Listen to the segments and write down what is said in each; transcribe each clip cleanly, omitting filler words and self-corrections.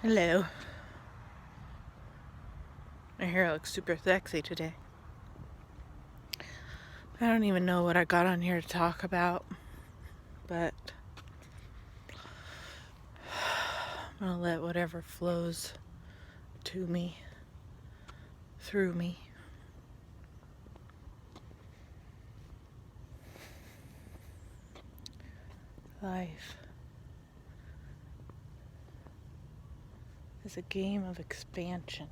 Hello. My hair looks super sexy today. I don't even know what I got on here to talk about, but I'm gonna let whatever flows to me, through me. Life is a game of expansion.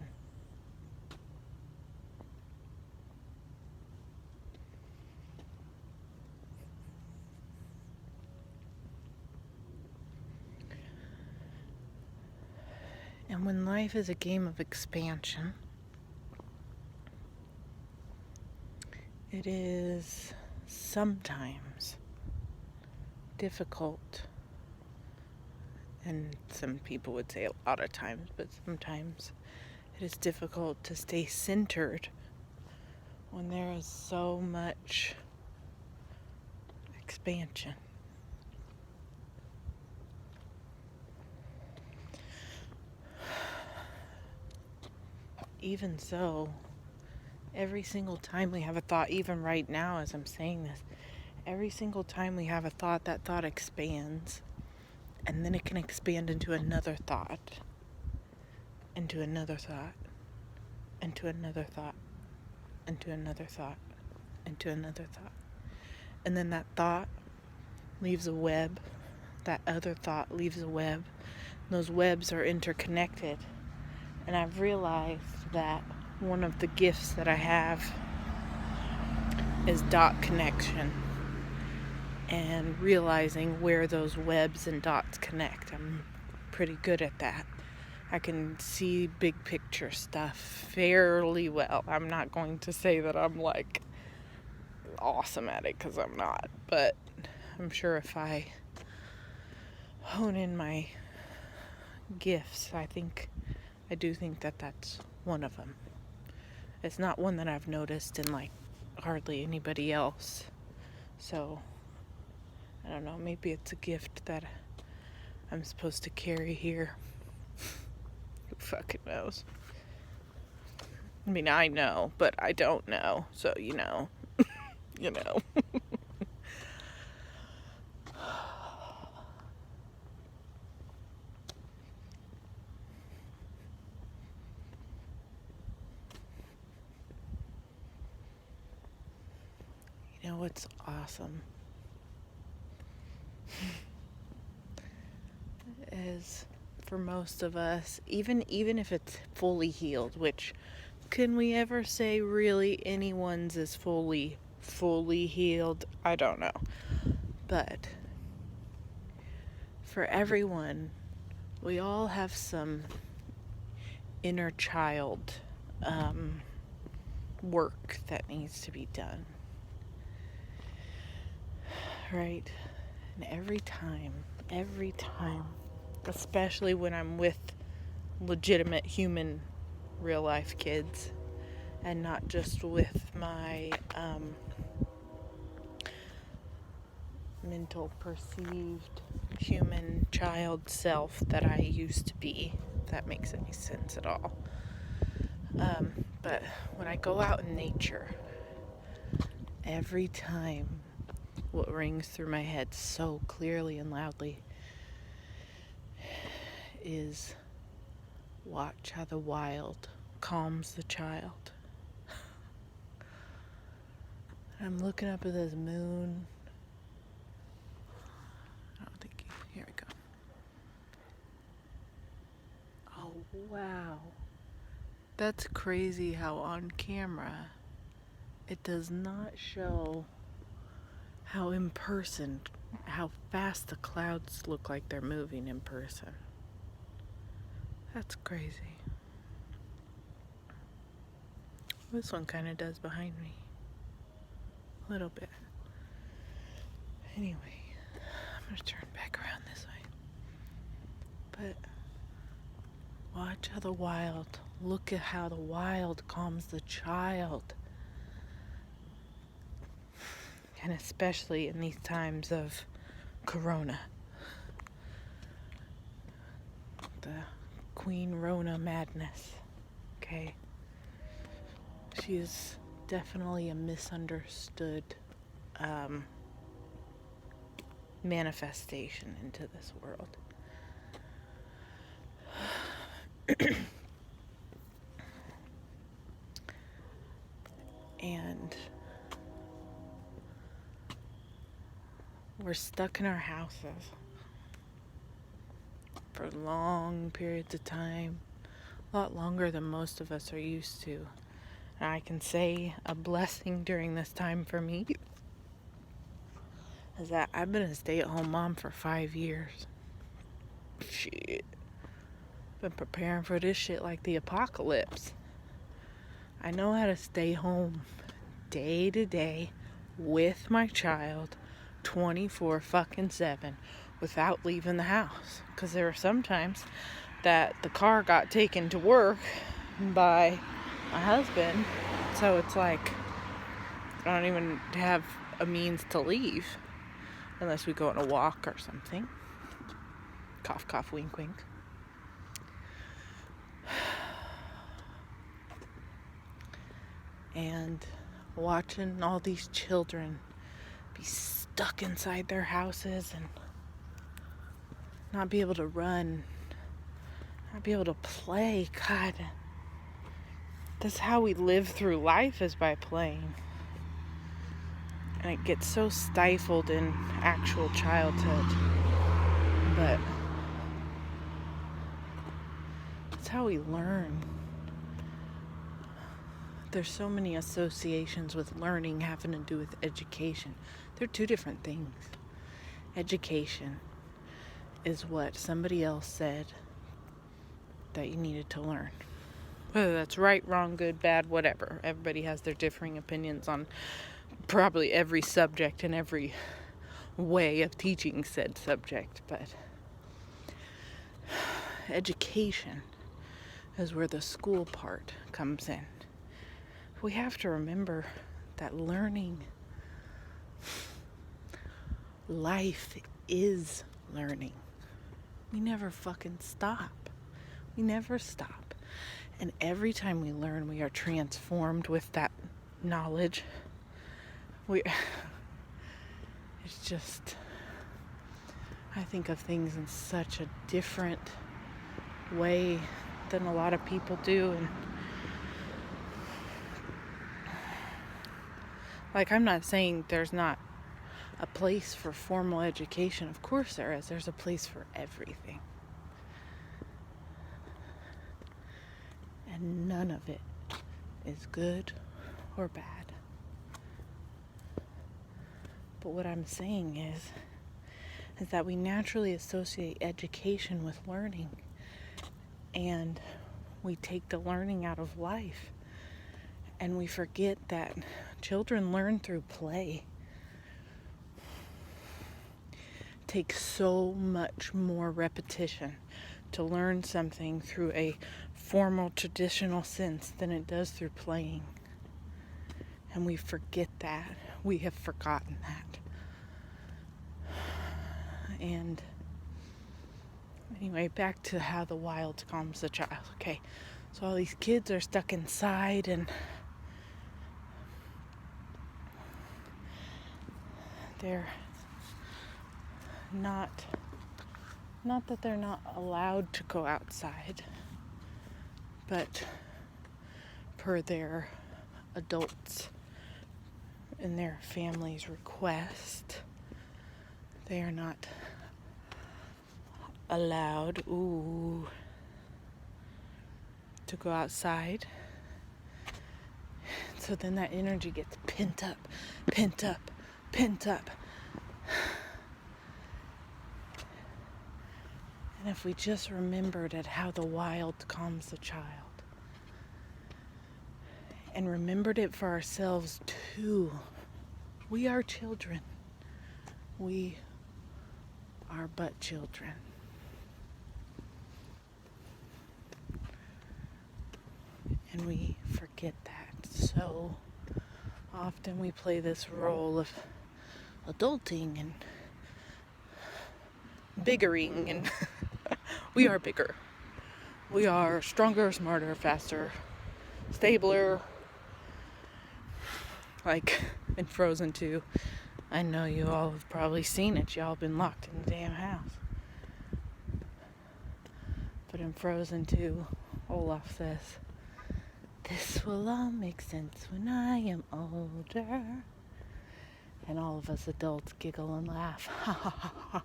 And when life is a game of expansion, it is sometimes difficult, and some people would say a lot of times, but sometimes it is difficult to stay centered when there is so much expansion. Even so, every single time we have a thought, even right now as I'm saying this, every single time we have a thought, that thought expands, and then it can expand into another thought, into another thought, into another thought, into another thought, into another thought. And then that thought leaves a web, that other thought leaves a web, and those webs are interconnected. And I've realized that one of the gifts that I have is dot connection and realizing where those webs and dots connect. I'm pretty good at that. I can see big picture stuff fairly well. I'm not going to say that I'm like awesome at it, because I'm not, but I'm sure if I hone in my gifts, I do think that that's one of them. It's not one that I've noticed in like hardly anybody else. So, I don't know, maybe it's a gift that I'm supposed to carry here. Who fucking knows? I mean, I know, but I don't know. So, you know. You know. You know what's awesome is, for most of us, even if it's fully healed, which, can we ever say really anyone's is fully healed? I don't know. But for everyone, we all have some inner child work that needs to be done. Right? And every time, especially when I'm with legitimate human real life kids and not just with my mental perceived human child self that I used to be, if that makes any sense at all. But when I go out in nature, every time what rings through my head so clearly and loudly is, watch how the wild calms the child. I'm looking up at this moon. I don't think here we go. Oh, wow. That's crazy how on camera it does not show how in person, how fast the clouds look like they're moving in person. That's crazy. This one kind of does behind me. A little bit. Anyway, I'm going to turn back around this way. But watch how the wild, look at how the wild calms the child. And especially in these times of corona. The Queen Rona madness. Okay? She is definitely a misunderstood manifestation into this world. And we're stuck in our houses for long periods of time, a lot longer than most of us are used to. And I can say a blessing during this time for me is that I've been a stay-at-home mom for 5 years. Shit. Been preparing for this shit like the apocalypse. I know how to stay home day to day with my child 24/7 without leaving the house. Because there were some times that the car got taken to work by my husband. So it's like I don't even have a means to leave unless we go on a walk or something. Cough, cough, wink, wink. And watching all these children be stuck inside their houses and not be able to run, not be able to play. God, that's how we live through life, is by playing. And it gets so stifled in actual childhood. But that's how we learn. There's so many associations with learning having to do with education. They're two different things. Education is what somebody else said that you needed to learn. Whether that's right, wrong, good, bad, whatever. Everybody has their differing opinions on probably every subject and every way of teaching said subject. But education is where the school part comes in. We have to remember that learning, life is learning. We never fucking stop. We never stop. And every time we learn, we are transformed with that knowledge. It's just, I think of things in such a different way than a lot of people do. And like, I'm not saying there's not a place for formal education. Of course there is. There's a place for everything. And none of it is good or bad. But what I'm saying is that we naturally associate education with learning. And we take the learning out of life. And we forget that children learn through play. It takes so much more repetition to learn something through a formal, traditional sense than it does through playing. And we forget that. We have forgotten that. And anyway, back to how the wild calms the child. Okay, so all these kids are stuck inside, and they're not that they're not allowed to go outside, but per their adults and their family's request, they are not allowed to go outside. So then that energy gets pent up. And if we just remembered at how the wild calms the child, and remembered it for ourselves too. We are children. We are but children. And we forget that so often. We play this role of adulting and biggering, and we are bigger. We are stronger, smarter, faster, stabler. Like in Frozen 2. I know you all have probably seen it. Y'all been locked in the damn house. But in Frozen 2, Olaf says, "This will all make sense when I am older." And all of us adults giggle and laugh. Ha ha ha ha.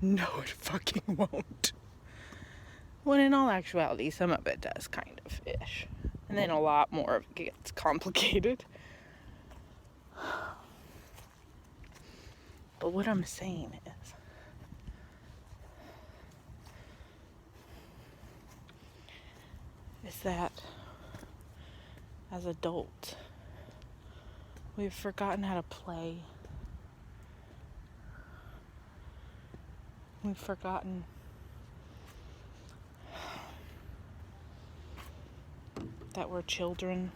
No, it fucking won't. When in all actuality, some of it does kind of ish. And then a lot more of it gets complicated. But what I'm saying is that as adults, we've forgotten how to play. We've forgotten that we're children.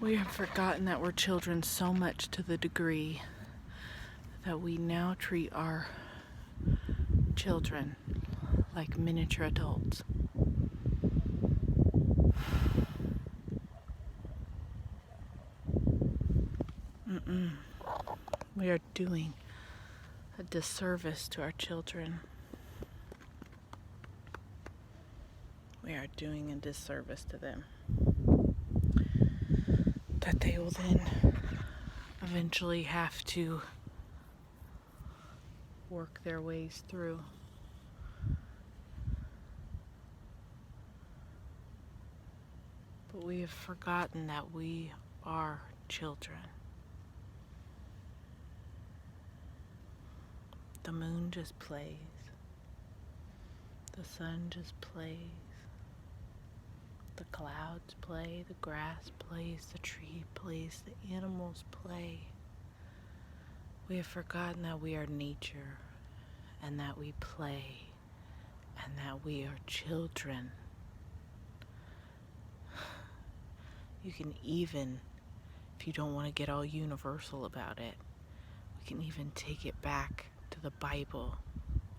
We have forgotten that we're children so much to the degree that we now treat our children like miniature adults. We are doing a disservice to our children. We are doing a disservice to them that they will then eventually have to work their ways through. But we have forgotten that we are children. The moon just plays. The sun just plays. The clouds play, the grass plays, the tree plays, the animals play. We have forgotten that we are nature and that we play and that we are children. You can even, if you don't want to get all universal about it, we can even take it back to the Bible.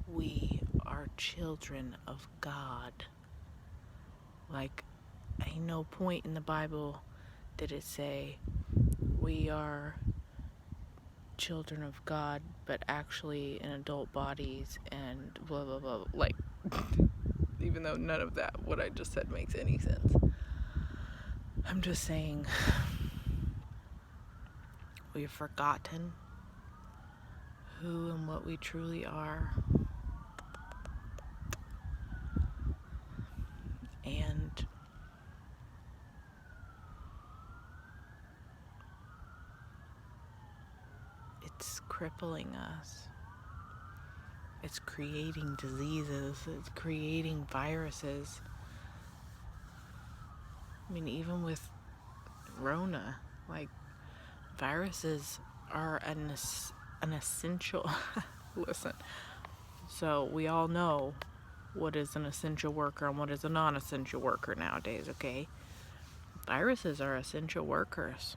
We are children of God. Like, ain't no point in the Bible did it say we are children of God, but actually in adult bodies and blah blah blah. Like, even though none of that, what I just said, makes any sense. I'm just saying, we've forgotten who and what we truly are. And it's crippling us. It's creating diseases. It's creating viruses. I mean, even with Rona, like, viruses are an essential... Listen, so we all know what is an essential worker and what is a non-essential worker nowadays, okay? Viruses are essential workers.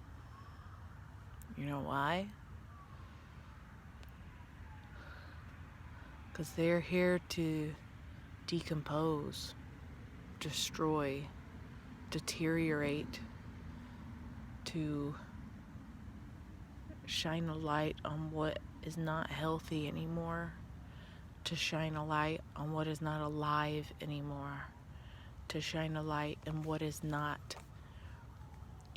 You know why? Because they're here to decompose, destroy, deteriorate, to shine a light on what is not healthy anymore, to shine a light on what is not alive anymore, to shine a light on what is not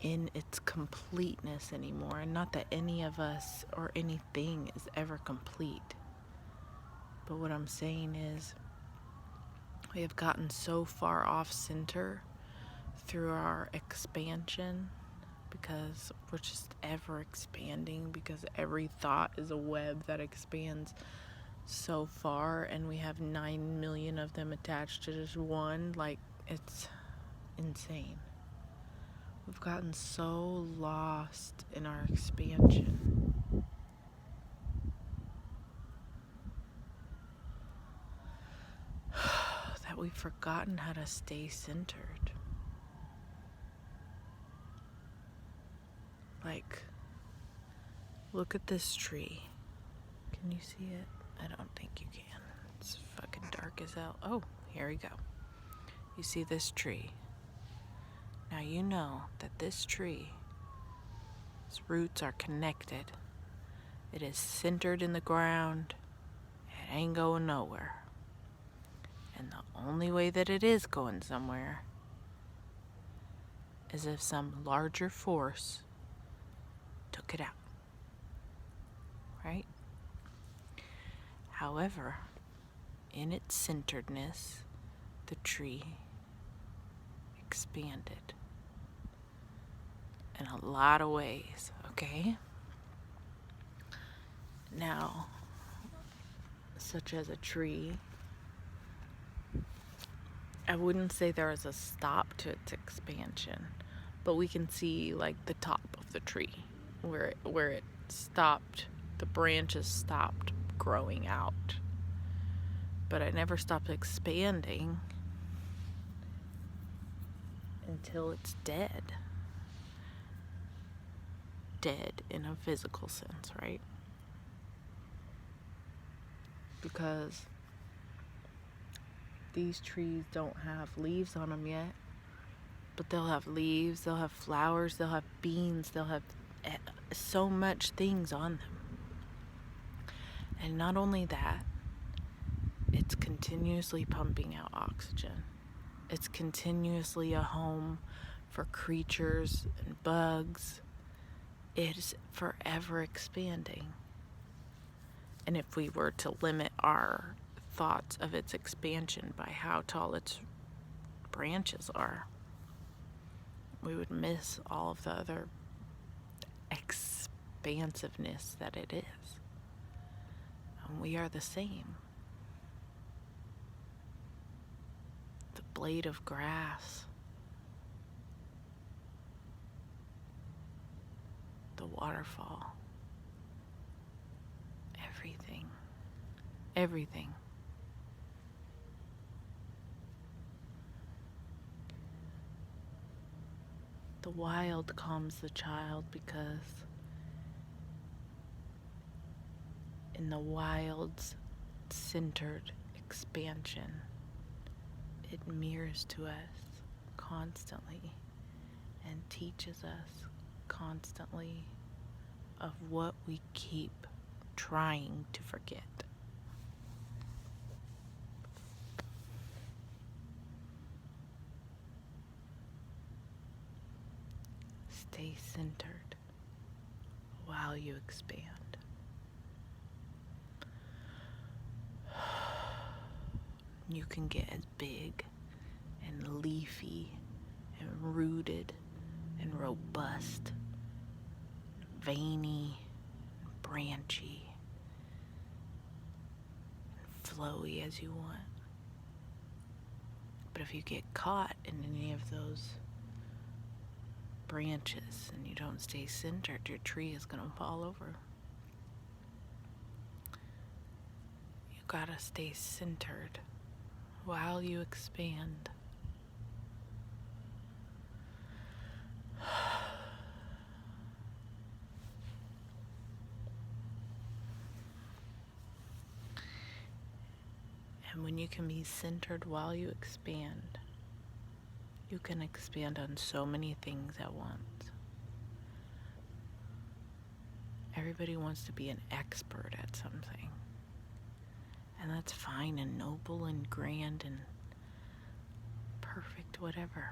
in its completeness anymore. And not that any of us or anything is ever complete. But what I'm saying is, we have gotten so far off center through our expansion, because we're just ever expanding, because every thought is a web that expands so far, and we have 9 million of them attached to just one. Like, it's insane. We've gotten so lost in our expansion that we've forgotten how to stay centered. Like, look at this tree. Can you see it? I don't think you can. It's fucking dark as hell. Oh, here we go. You see this tree? Now you know that this tree, its roots are connected. It is centered in the ground. It ain't going nowhere. And the only way that it is going somewhere is if some larger force took it out. Right? However, in its centeredness, the tree expanded in a lot of ways, okay? Now, such as a tree, I wouldn't say there is a stop to its expansion, but we can see like the top of the tree where it stopped, the branches stopped growing out. But it never stopped expanding until it's dead. Dead in a physical sense, right? Because these trees don't have leaves on them yet, but they'll have leaves, they'll have flowers, they'll have beans, they'll have so much things on them. And not only that, it's continuously pumping out oxygen. It's continuously a home for creatures and bugs. It's forever expanding. And if we were to limit our thoughts of its expansion by how tall its branches are, we would miss all of the other expansiveness that it is. And we are the same. The blade of grass, the waterfall, everything. The wild calms the child because in the wild's centered expansion, it mirrors to us constantly and teaches us constantly of what we keep trying to forget. Stay centered while you expand. You can get as big and leafy and rooted and robust, veiny, branchy, and flowy as you want. But if you get caught in any of those branches and you don't stay centered, your tree is going to fall over. You gotta stay centered while you expand. And when you can be centered while you expand, you can expand on so many things at once. Everybody wants to be an expert at something. And that's fine and noble and grand and perfect, whatever.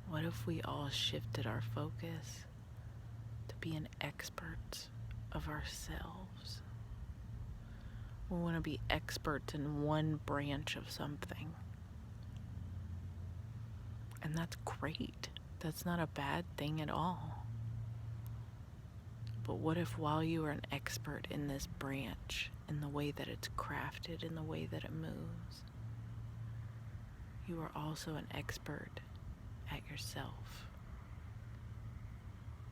What if we all shifted our focus to being experts of ourselves? We want to be experts in one branch of something. And that's great. That's not a bad thing at all. But what if while you are an expert in this branch, in the way that it's crafted, in the way that it moves, you are also an expert at yourself?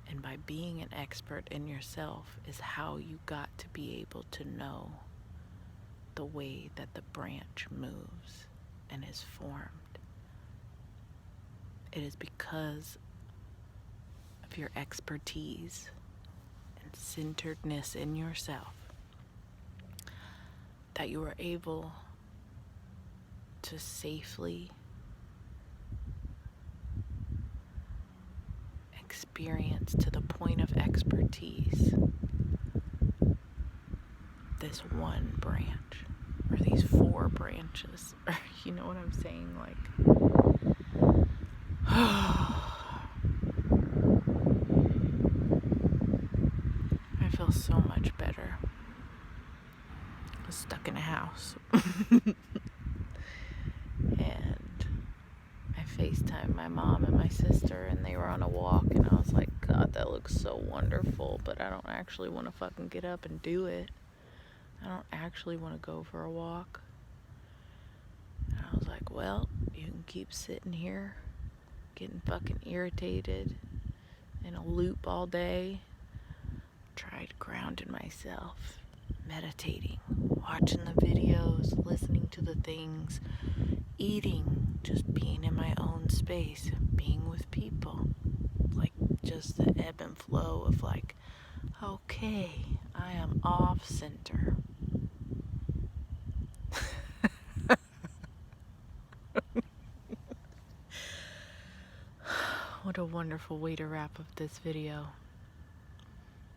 And by being an expert in yourself is how you got to be able to know the way that the branch moves and is formed it is because of your expertise and centeredness in yourself that you are able to safely experience to the point of expertise this one branch or these 4 branches. You know what I'm saying? Like, I feel so much better. I was stuck in a house. And I FaceTimed my mom and my sister, and they were on a walk, and I was like, God, that looks so wonderful, but I don't actually want to fucking get up and do it. I don't actually want to go for a walk. And I was like, well, you can keep sitting here getting fucking irritated in a loop all day. Tried grounding myself, meditating, watching the videos, listening to the things, eating, just being in my own space, being with people. Like, just the ebb and flow of like, okay, I am off center. What a wonderful way to wrap up this video.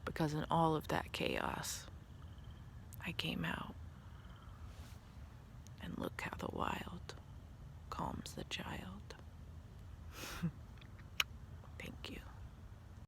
Because in all of that chaos, I came out. And look how the wild calms the child.